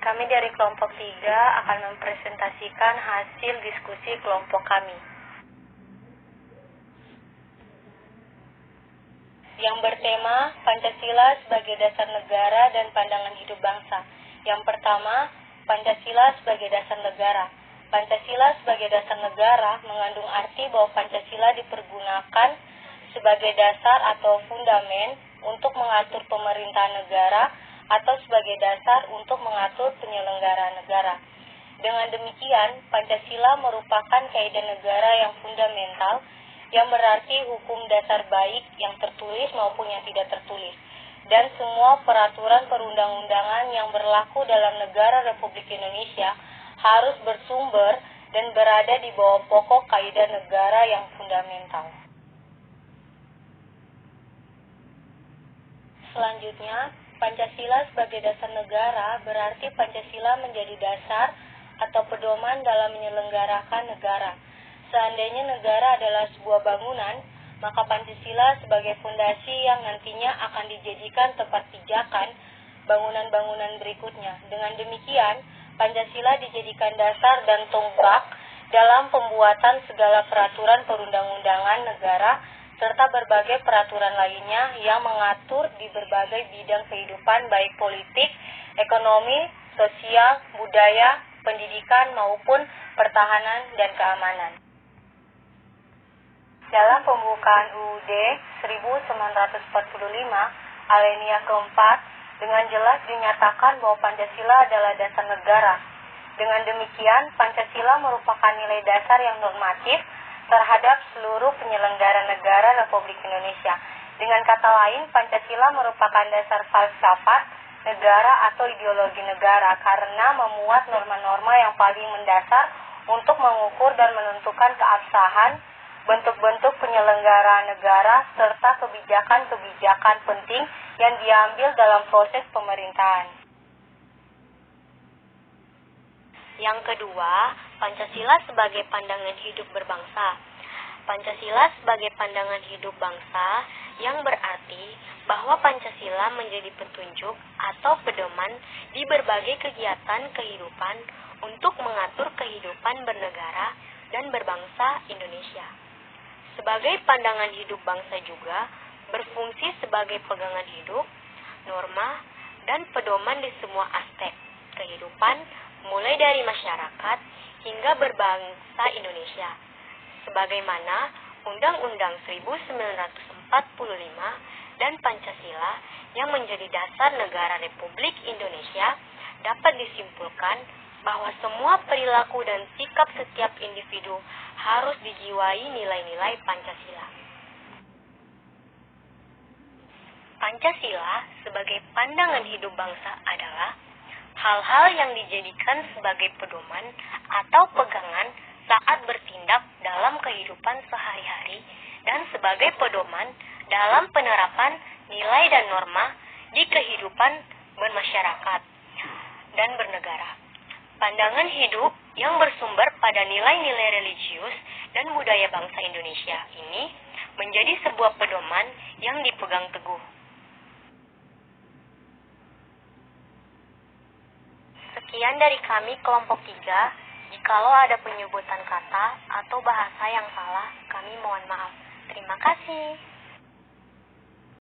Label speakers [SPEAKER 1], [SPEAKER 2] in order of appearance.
[SPEAKER 1] Kami dari kelompok 3 akan mempresentasikan hasil diskusi kelompok kami, yang bertema Pancasila sebagai dasar negara dan pandangan hidup bangsa. Yang pertama, Pancasila sebagai dasar negara. Pancasila sebagai dasar negara mengandung arti bahwa Pancasila dipergunakan sebagai dasar atau fundamen untuk mengatur pemerintahan negara atau sebagai dasar untuk mengatur penyelenggara negara. Dengan demikian, Pancasila merupakan kaidah negara yang fundamental, yang berarti hukum dasar baik yang tertulis maupun yang tidak tertulis, dan semua peraturan perundang-undangan yang berlaku dalam negara Republik Indonesia harus bersumber dan berada di bawah pokok kaidah negara yang fundamental. Selanjutnya, Pancasila sebagai dasar negara berarti Pancasila menjadi dasar atau pedoman dalam menyelenggarakan negara. Seandainya negara adalah sebuah bangunan, maka Pancasila sebagai fondasi yang nantinya akan dijadikan tempat pijakan bangunan-bangunan berikutnya. Dengan demikian, Pancasila dijadikan dasar dan tonggak dalam pembuatan segala peraturan perundang-undangan negara serta berbagai peraturan lainnya yang mengatur di berbagai bidang kehidupan baik politik, ekonomi, sosial, budaya, pendidikan maupun pertahanan dan keamanan. Dalam pembukaan UUD 1945 alinea keempat dengan jelas dinyatakan bahwa Pancasila adalah dasar negara. Dengan demikian, Pancasila merupakan nilai dasar yang normatif terhadap seluruh penyelenggara negara Republik Indonesia. Dengan kata lain, Pancasila merupakan dasar falsafat negara atau ideologi negara karena memuat norma-norma yang paling mendasar untuk mengukur dan menentukan keabsahan bentuk-bentuk penyelenggaraan negara serta kebijakan-kebijakan penting yang diambil dalam proses pemerintahan. Yang kedua, Pancasila sebagai pandangan hidup berbangsa. Pancasila sebagai pandangan hidup bangsa yang berarti bahwa Pancasila menjadi petunjuk atau pedoman di berbagai kegiatan kehidupan untuk mengatur kehidupan bernegara dan berbangsa Indonesia. Sebagai pandangan hidup bangsa juga berfungsi sebagai pegangan hidup, norma, dan pedoman di semua aspek kehidupan mulai dari masyarakat hingga berbangsa Indonesia. Sebagaimana Undang-Undang 1945 dan Pancasila yang menjadi dasar negara Republik Indonesia, dapat disimpulkan bahwa semua perilaku dan sikap setiap individu harus dijiwai nilai-nilai Pancasila. Pancasila sebagai pandangan hidup bangsa adalah hal-hal yang dijadikan sebagai pedoman atau pegangan saat bertindak dalam kehidupan sehari-hari dan sebagai pedoman dalam penerapan nilai dan norma di kehidupan bermasyarakat dan bernegara. Pandangan hidup yang bersumber pada nilai-nilai religius dan budaya bangsa Indonesia ini menjadi sebuah pedoman yang dipegang teguh. Sekian dari kami kelompok 3. Jikalau ada penyebutan kata atau bahasa yang salah, kami mohon maaf. Terima kasih.